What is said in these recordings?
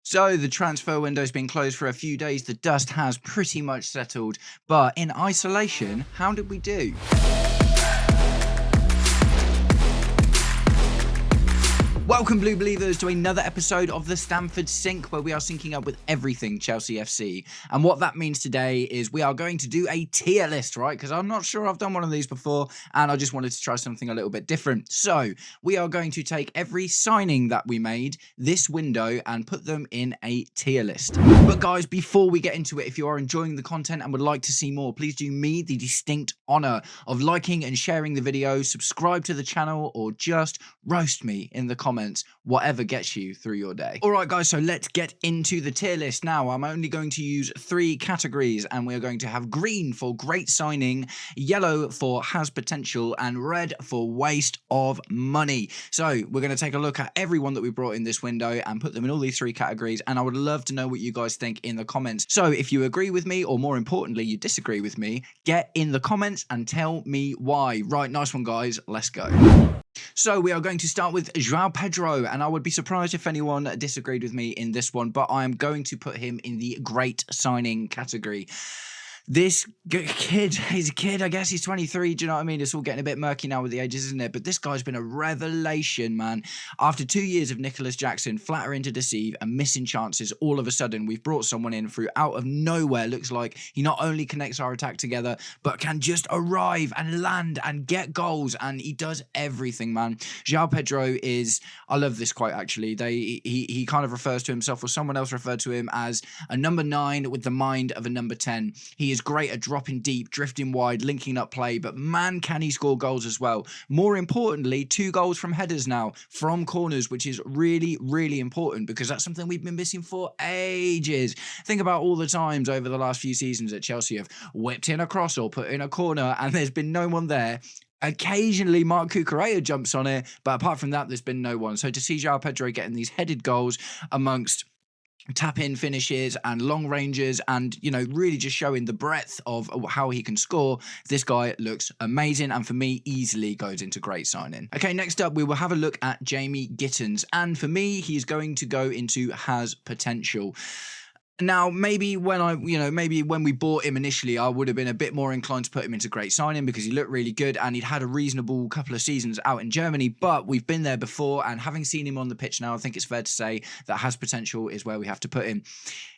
So the transfer window's been closed for a few days. The dust has pretty much settled. But in isolation, how did we do? Welcome, Blue Believers, to another episode of the Stamford Sync, where we are syncing up with everything Chelsea FC. And what that means today is we are going to do a tier list, right? Because I'm not sure I've done one of these before, and I just wanted to try something a little bit different. So we are going to take every signing that we made this window and put them in a tier list. But guys, before we get into it, if you are enjoying the content and would like to see more, please do me the distinct honour of liking and sharing the video, subscribe to the channel, or just roast me in the comments. Whatever gets you through your day. Alright guys, so let's get into the tier list now. I'm only going to use 3 categories, and we're going to have green for great signing, yellow for has potential, and red for waste of money. So we're going to take a look at everyone that we brought in this window and put them in all these 3 categories, and I would love to know what you guys think in the comments. So if you agree with me, or more importantly you disagree with me, get in the comments and tell me why. Right, nice one guys, let's go. So we are going to start with João Pedro, and I would be surprised if anyone disagreed with me in this one, but I am going to put him in the great signing category. This kid, he's a kid, I guess he's 23, do you know what I mean? It's all getting a bit murky now with the ages, isn't it? But this guy's been a revelation, man. After 2 years of Nicholas Jackson flattering to deceive and missing chances, all of a sudden we've brought someone in through out of nowhere. Looks like he not only connects our attack together, but can just arrive and land and get goals, and he does everything, man. João Pedro is, I love this quote actually, he kind of refers to himself, or someone else referred to him as a number 9 with the mind of a number 10. He is great at dropping deep, drifting wide, linking up play, but man, can he score goals as well. More importantly, 2 goals from headers now, from corners, which is really, really important, because that's something we've been missing for ages. Think about all the times over the last few seasons that Chelsea have whipped in a cross or put in a corner, and there's been no one there. Occasionally Marc Cucurella jumps on it, but apart from that, there's been no one. So to see João Pedro getting these headed goals amongst tap-in finishes and long ranges, and you know, really just showing the breadth of how he can score, this guy looks amazing, and for me easily goes into great signing. Okay, next up we will have a look at Jamie Gittins, and for me he's going to go into has potential. Now, maybe when we bought him initially, I would have been a bit more inclined to put him into great signing because he looked really good and he'd had a reasonable couple of seasons out in Germany, but we've been there before, and having seen him on the pitch now, I think it's fair to say that has potential is where we have to put him.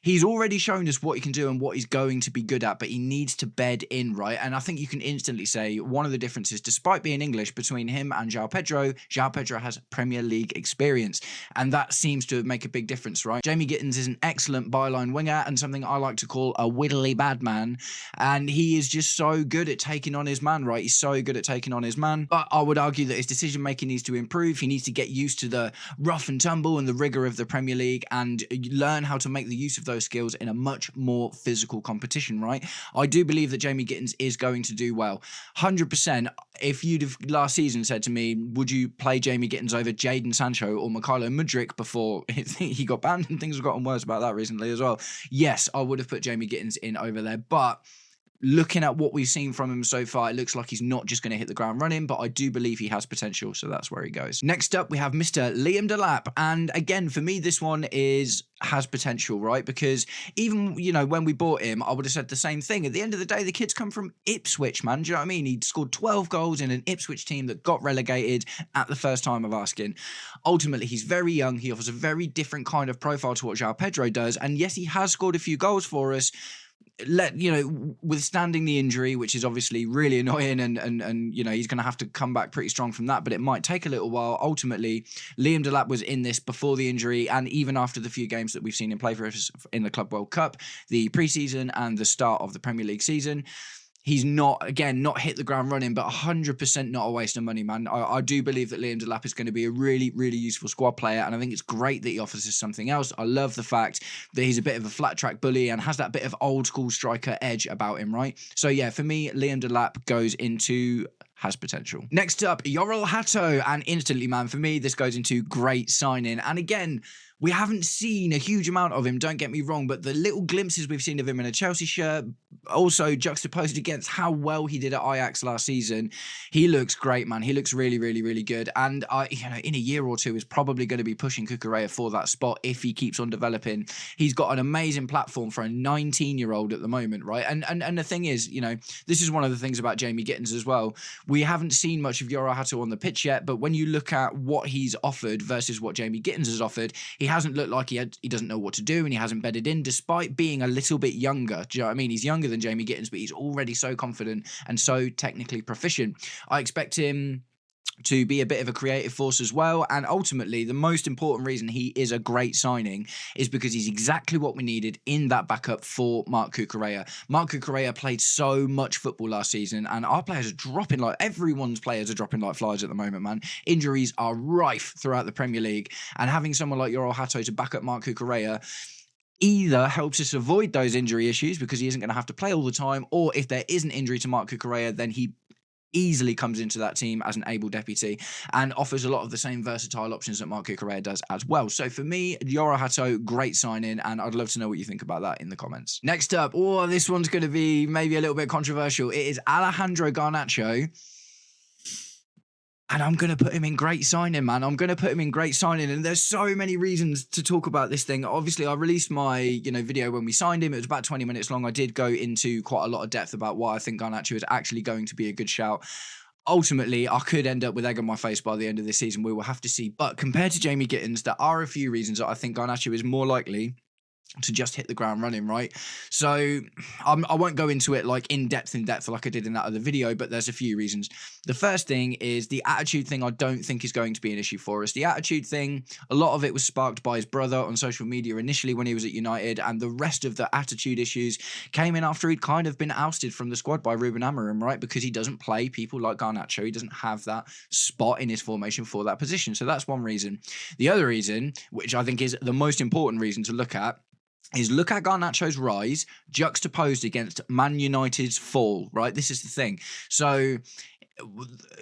He's already shown us what he can do and what he's going to be good at, but he needs to bed in, right? And I think you can instantly say one of the differences, despite being English, between him and João Pedro has Premier League experience, and that seems to make a big difference, right? Jamie Gittins is an excellent byline winger and something I like to call a widdly bad man, and he is just so good at taking on his man, right? He's so good at taking on his man, but I would argue that his decision making needs to improve. He needs to get used to the rough and tumble and the rigor of the Premier League and learn how to make the use of those skills in a much more physical competition, right? I do believe that Jamie Gittins is going to do well. 100%. If you'd have last season said to me, would you play Jamie Gittins over Jadon Sancho or Mykhailo Mudryk before he got banned, and things have gotten worse about that recently as well, yes, I would have put Jamie Gittins in over there, but looking at what we've seen from him so far, it looks like he's not just going to hit the ground running, but I do believe he has potential, so that's where he goes. Next up, we have Mr. Liam Delap, and again, for me, this one has potential, right? Because even, when we bought him, I would have said the same thing. At the end of the day, the kid's come from Ipswich, man. Do you know what I mean? He scored 12 goals in an Ipswich team that got relegated at the first time of asking. Ultimately, he's very young. He offers a very different kind of profile to what João Pedro does, and yes, he has scored a few goals for us, withstanding the injury, which is obviously really annoying, and he's going to have to come back pretty strong from that, but it might take a little while. Ultimately, Liam Delap was in this before the injury, and even after the few games that we've seen him play for us in the Club World Cup, the pre-season and the start of the Premier League season. He's not hit the ground running, but 100% not a waste of money, man. I do believe that Liam Delap is going to be a really, really useful squad player, and I think it's great that he offers us something else. I love the fact that he's a bit of a flat track bully and has that bit of old school striker edge about him, right? So yeah, for me, Liam Delap goes into has potential. Next up, Yorel Hato, and instantly, man, for me, this goes into great signing. And again, we haven't seen a huge amount of him, don't get me wrong, but the little glimpses we've seen of him in a Chelsea shirt, also juxtaposed against how well he did at Ajax last season, he looks great, man. He looks really, really, really good. And in a year or two, is probably going to be pushing Cucurella for that spot if he keeps on developing. He's got an amazing platform for a 19-year-old at the moment, right? And the thing is, this is one of the things about Jamie Gittins as well. We haven't seen much of Yoro Hato on the pitch yet, but when you look at what he's offered versus what Jamie Gittins has offered, he hasn't looked like he doesn't know what to do, and he hasn't bedded in, despite being a little bit younger. Do you know what I mean? He's younger than Jamie Gittins, but he's already so confident and so technically proficient. I expect him to be a bit of a creative force as well. And ultimately, the most important reason he is a great signing is because he's exactly what we needed in that backup for Marc Cucurella. Marc Cucurella played so much football last season, and our players are dropping everyone's players are dropping like flies at the moment, man. Injuries are rife throughout the Premier League, and having someone like Yoro Hato to back up Marc Cucurella either helps us avoid those injury issues because he isn't going to have to play all the time, or if there is an injury to Marc Cucurella, then he easily comes into that team as an able deputy and offers a lot of the same versatile options that Marc Cucurella does as well. So for me, Yoro Hato, great signing, and I'd love to know what you think about that in the comments. Next up, this one's going to be maybe a little bit controversial. It is Alejandro Garnacho. And I'm going to put him in great signing, man. I'm going to put him in great signing. And there's so many reasons to talk about this thing. Obviously, I released my, video when we signed him. It was about 20 minutes long. I did go into quite a lot of depth about why I think Garnacho is actually going to be a good shout. Ultimately, I could end up with egg on my face by the end of this season. We will have to see. But compared to Jamie Gittins, there are a few reasons that I think Garnacho is more likely to just hit the ground running, right? So I won't go into it in depth like I did in that other video, but there's a few reasons. The first thing is the attitude thing. I don't think is going to be an issue for us. The attitude thing, a lot of it was sparked by his brother on social media initially when he was at United, and the rest of the attitude issues came in after he'd kind of been ousted from the squad by Ruben Amorim, right? Because he doesn't play people like Garnacho. He doesn't have that spot in his formation for that position. So that's one reason. The other reason, which I think is the most important reason to look at, is look at Garnacho's rise juxtaposed against Man United's fall, right? This is the thing. So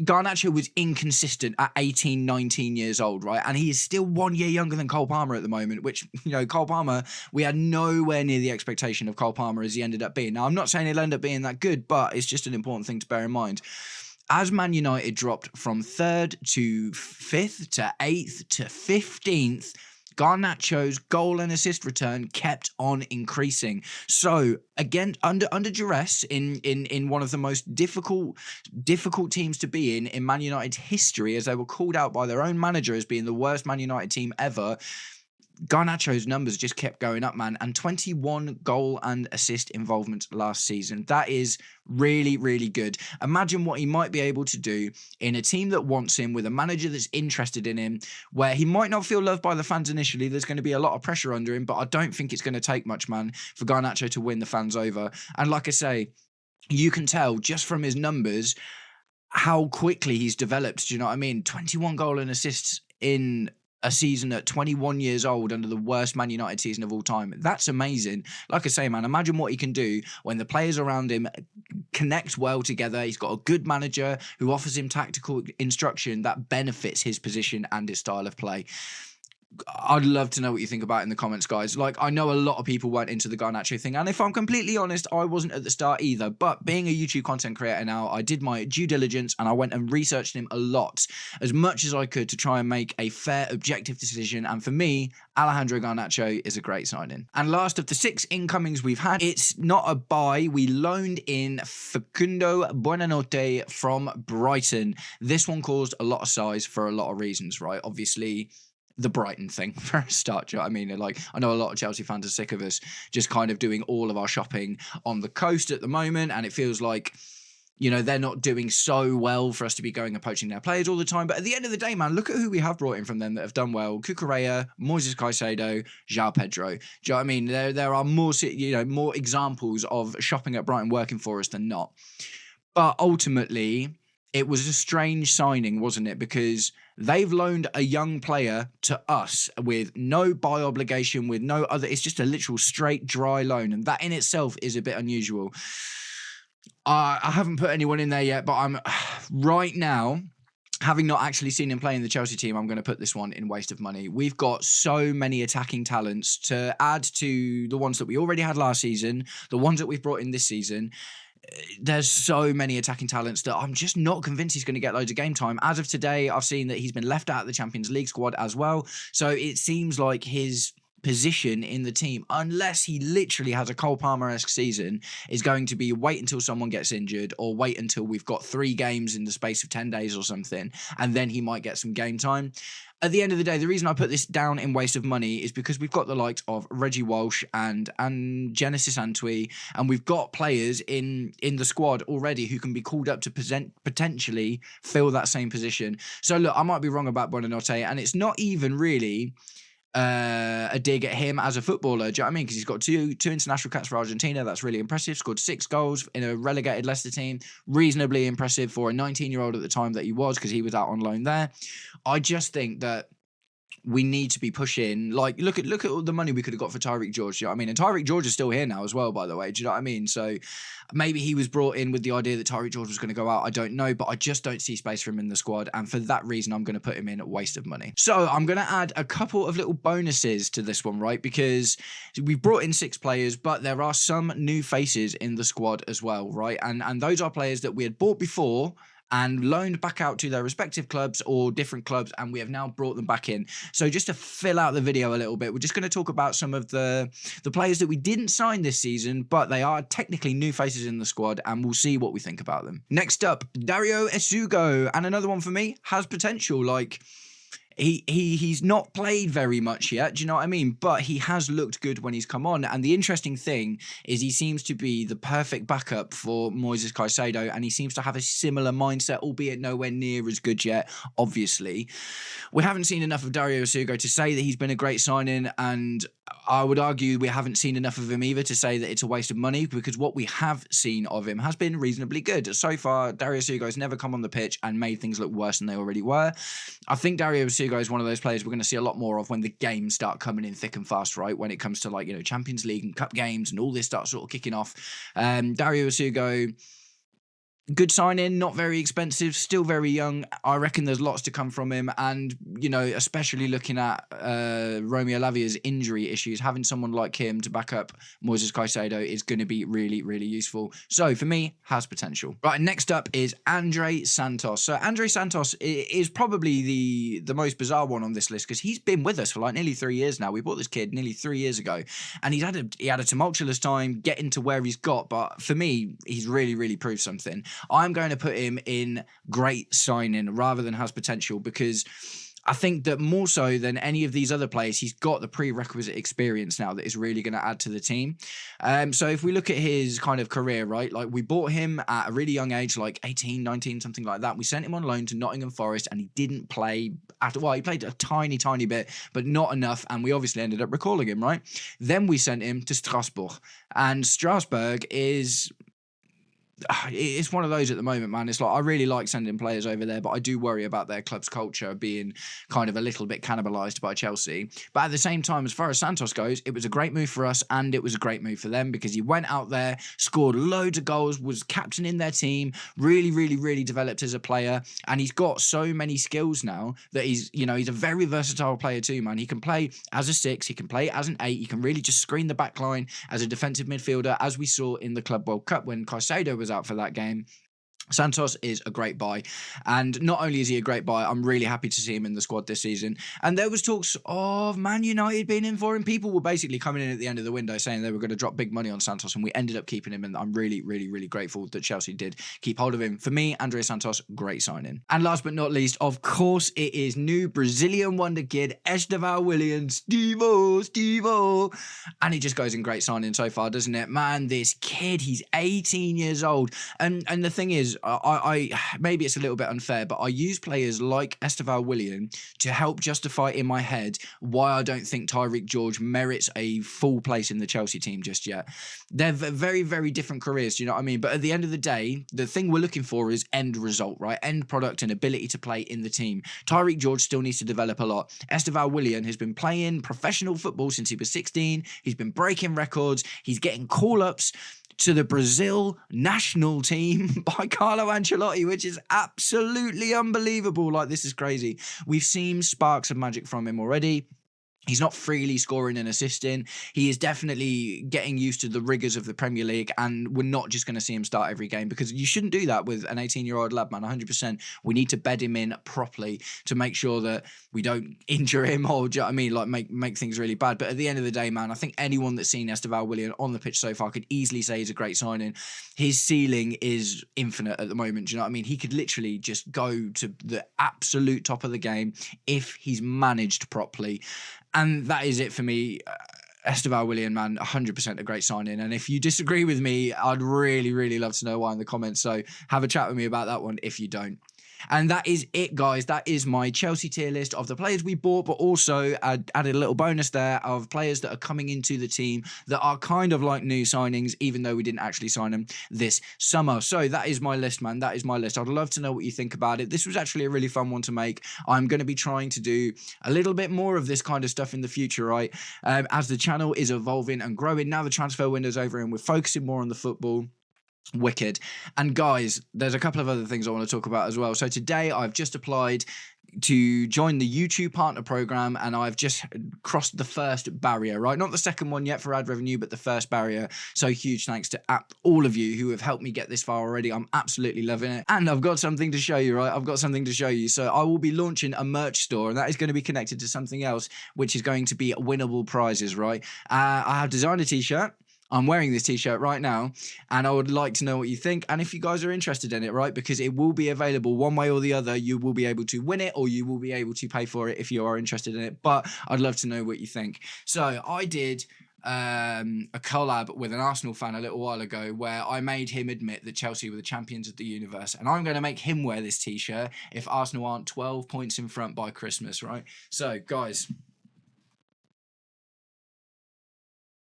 Garnacho was inconsistent at 18, 19 years old, right? And he is still 1 year younger than Cole Palmer at the moment, which, Cole Palmer, we had nowhere near the expectation of Cole Palmer as he ended up being. Now, I'm not saying he'll end up being that good, but it's just an important thing to bear in mind. As Man United dropped from 3rd to 5th to 8th to 15th, Garnacho's goal and assist return kept on increasing. So again, under duress in one of the most difficult teams to be in Man United's history, as they were called out by their own manager as being the worst Man United team ever, Garnacho's numbers just kept going up, man. And 21 goal and assist involvements last season. That is really, really good. Imagine what he might be able to do in a team that wants him, with a manager that's interested in him, where he might not feel loved by the fans initially. There's going to be a lot of pressure under him, but I don't think it's going to take much, man, for Garnacho to win the fans over. And like I say, you can tell just from his numbers how quickly he's developed. Do you know what I mean? 21 goal and assists in a season at 21 years old under the worst Man United season of all time. That's amazing. Like I say, man, imagine what he can do when the players around him connect well together. He's got a good manager who offers him tactical instruction that benefits his position and his style of play. I'd love to know what you think about it in the comments, guys. I know a lot of people weren't into the Garnacho thing, and if I'm completely honest, I wasn't at the start either. But being a YouTube content creator now, I did my due diligence and I went and researched him a lot, as much as I could, to try and make a fair, objective decision. And for me, Alejandro Garnacho is a great signing. And last of the 6 incomings we've had, it's not a buy. We loaned in Facundo Buonanotte from Brighton. This one caused a lot of size for a lot of reasons, right? Obviously, the Brighton thing for a start. Do you know what I mean? I know a lot of Chelsea fans are sick of us just kind of doing all of our shopping on the coast at the moment, and it feels like, they're not doing so well for us to be going and poaching their players all the time. But at the end of the day, man, look at who we have brought in from them that have done well. Cucurella, Moises Caicedo, João Pedro. Do you know what I mean? There are more examples of shopping at Brighton working for us than not. But ultimately, it was a strange signing, wasn't it? Because they've loaned a young player to us with no buy obligation, with no other. It's just a literal straight dry loan. And that in itself is a bit unusual. I haven't put anyone in there yet, but I'm right now, having not actually seen him play in the Chelsea team, I'm going to put this one in waste of money. We've got so many attacking talents to add to the ones that we already had last season, the ones that we've brought in this season. There's so many attacking talents that I'm just not convinced he's going to get loads of game time. As of today, I've seen that he's been left out of the Champions League squad as well. So it seems like his position in the team, unless he literally has a Cole Palmer-esque season, is going to be wait until someone gets injured or wait until we've got 3 games in the space of 10 days or something, and then he might get some game time. At the end of the day, the reason I put this down in waste of money is because we've got the likes of Reggie Walsh and Genesis Antwi, and we've got players in the squad already who can be called up to potentially fill that same position. So look, I might be wrong about Buonanotte, and it's not even really a dig at him as a footballer. Do you know what I mean? Because he's got two international caps for Argentina. That's really impressive. Scored 6 goals in a relegated Leicester team. Reasonably impressive for a 19-year-old at the time that he was, because he was out on loan there. I just think that we need to be pushing. Like, look at all the money we could have got for Tyreek George. Do you know what I mean? And Tyreek George is still here now as well, by the way. Do you know what I mean? So maybe he was brought in with the idea that Tyreek George was going to go out. I don't know, but I just don't see space for him in the squad. And for that reason, I'm going to put him in at waste of money. So I'm going to add a couple of little bonuses to this one, right? Because we've brought in 6 players, but there are some new faces in the squad as well, right? And those are players that we had bought before and loaned back out to their respective clubs or different clubs, and we have now brought them back in. So just to fill out the video a little bit, we're just going to talk about some of the players that we didn't sign this season, but they are technically new faces in the squad, and we'll see what we think about them. Next up, Dario Esugo, and another one for me, has potential. Like, he's not played very much yet, do you know what I mean? But he has looked good when he's come on. And the interesting thing is he seems to be the perfect backup for Moises Caicedo, and he seems to have a similar mindset, albeit nowhere near as good yet, obviously. We haven't seen enough of Dario Esugo to say that he's been a great signing, and I would argue we haven't seen enough of him either to say that it's a waste of money, because what we have seen of him has been reasonably good. So far, Dario Esugo has never come on the pitch and made things look worse than they already were. I think Dario Esugo is one of those players we're going to see a lot more of when the games start coming in thick and fast, right? When it comes to, like, you know, Champions League and Cup games and all this starts sort of kicking off. Dario Esugo, good signing, not very expensive, still very young. I reckon there's lots to come from him. And, you know, especially looking at Romeo Lavia's injury issues, having someone like him to back up Moises Caicedo is going to be really, really useful. So for me, has potential. Right, next up is Andre Santos. So Andre Santos is probably the most bizarre one on this list, because he's been with us for like nearly 3 years now. We bought this kid nearly 3 years ago, and he had a tumultuous time getting to where he's got. But for me, he's really, really proved something. I'm going to put him in great signing rather than has potential, because I think that more so than any of these other players, he's got the prerequisite experience now that is really going to add to the team. So if we look at his kind of career, right, like we bought him at a really young age, like 18, 19, something like that. We sent him on loan to Nottingham Forest, and he didn't play well, he played a tiny bit, but not enough. And we obviously ended up recalling him, right? Then we sent him to Strasbourg, and Strasbourg is... it's one of those at the moment, man. It's like, I really like sending players over there, but I do worry about their club's culture being kind of a little bit cannibalized by Chelsea. But at the same time, as far as Santos goes, it was a great move for us, and it was a great move for them, because he went out there, scored loads of goals, was captain in their team, really developed as a player, and he's got so many skills now that he's a very versatile player too, man. He can play as a 6, he can play as an 8, he can really just screen the back line as a defensive midfielder, as we saw in the Club World Cup when Caicedo was out for that game. Santos is a great buy, and not only is he a great buy, I'm really happy to see him in the squad this season. And there was talks of Man United being in for him. People were basically coming in at the end of the window saying they were going to drop big money on Santos, and we ended up keeping him, and I'm really grateful that Chelsea did keep hold of him. For me, Andre Santos, great signing. And last but not least, of course, it is new Brazilian wonder kid Esteval Willian, Stevo, and he just goes in great signing so far, doesn't it? Man, this kid, he's 18 years old, and the thing is, I maybe it's a little bit unfair, but I use players like Esteval Willian to help justify in my head why I don't think Tyreek George merits a full place in the Chelsea team just yet. They're very different careers, do you know what I mean? But at the end of the day, the thing we're looking for is end result, right? End product and ability to play in the team. Tyreek George still needs to develop a lot. Esteval Willian has been playing professional football since he was 16. He's been breaking records. He's getting call-ups to the Brazil national team by Carlo Ancelotti, which is absolutely unbelievable. Like, this is crazy. We've seen sparks of magic from him already. He's not freely scoring and assisting. He is definitely getting used to the rigors of the Premier League, and we're not just going to see him start every game, because you shouldn't do that with an 18-year-old lad, man. 100%. We need to bed him in properly to make sure that we don't injure him or, do you know what I mean, like make things really bad. But at the end of the day, man, I think anyone that's seen Esteval Willian on the pitch so far could easily say he's a great signing. His ceiling is infinite at the moment. Do you know what I mean? He could literally just go to the absolute top of the game if he's managed properly. And that is it for me. Esteval Willian, man, 100% a great signing. And if you disagree with me, I'd really, really love to know why in the comments. So have a chat with me about that one if you don't. And that is it, guys. That is my Chelsea tier list of the players we bought, but also added a little bonus there of players that are coming into the team that are kind of like new signings, even though we didn't actually sign them this summer. So that is my list, man. That is my list. I'd love to know what you think about it. This was actually a really fun one to make. I'm going to be trying to do a little bit more of this kind of stuff in the future, right? As the channel is evolving and growing. Now the transfer window's over and we're focusing more on the football. Wicked. And guys, there's a couple of other things I want to talk about as well. So today I've just applied to join the YouTube partner program, and I've just crossed the first barrier, right? Not the second one yet for ad revenue, but the first barrier. So huge thanks to all of you who have helped me get this far already. I'm absolutely loving it. And I've got something to show you, right? I've got something to show you. So I will be launching a merch store, and that is going to be connected to something else, which is going to be winnable prizes, right? I have designed a t-shirt. I'm wearing this t-shirt right now, and I would like to know what you think, and if you guys are interested in it, right? Because it will be available one way or the other. You will be able to win it, or you will be able to pay for it if you are interested in it. But I'd love to know what you think. So I did a collab with an Arsenal fan a little while ago where I made him admit that Chelsea were the champions of the universe, and I'm going to make him wear this t-shirt if Arsenal aren't 12 points in front by Christmas, right? So, guys,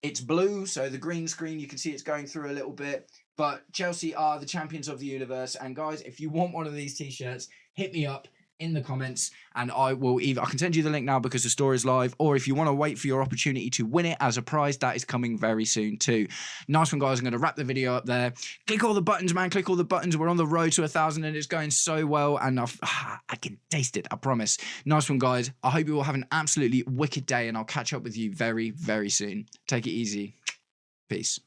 it's blue, so the green screen, you can see it's going through a little bit. But Chelsea are the champions of the universe. And guys, if you want one of these t-shirts, hit me up in the comments, and I can send you the link now because the store is live, or if you want to wait for your opportunity to win it as a prize, that is coming very soon too. Nice one, guys. I'm going to wrap the video up there. Click all the buttons, man. Click all the buttons. We're on the road to 1,000 and it's going so well, and I can taste it, I promise. Nice one, guys. I hope you all have an absolutely wicked day, and I'll catch up with you very, very soon. Take it easy. Peace.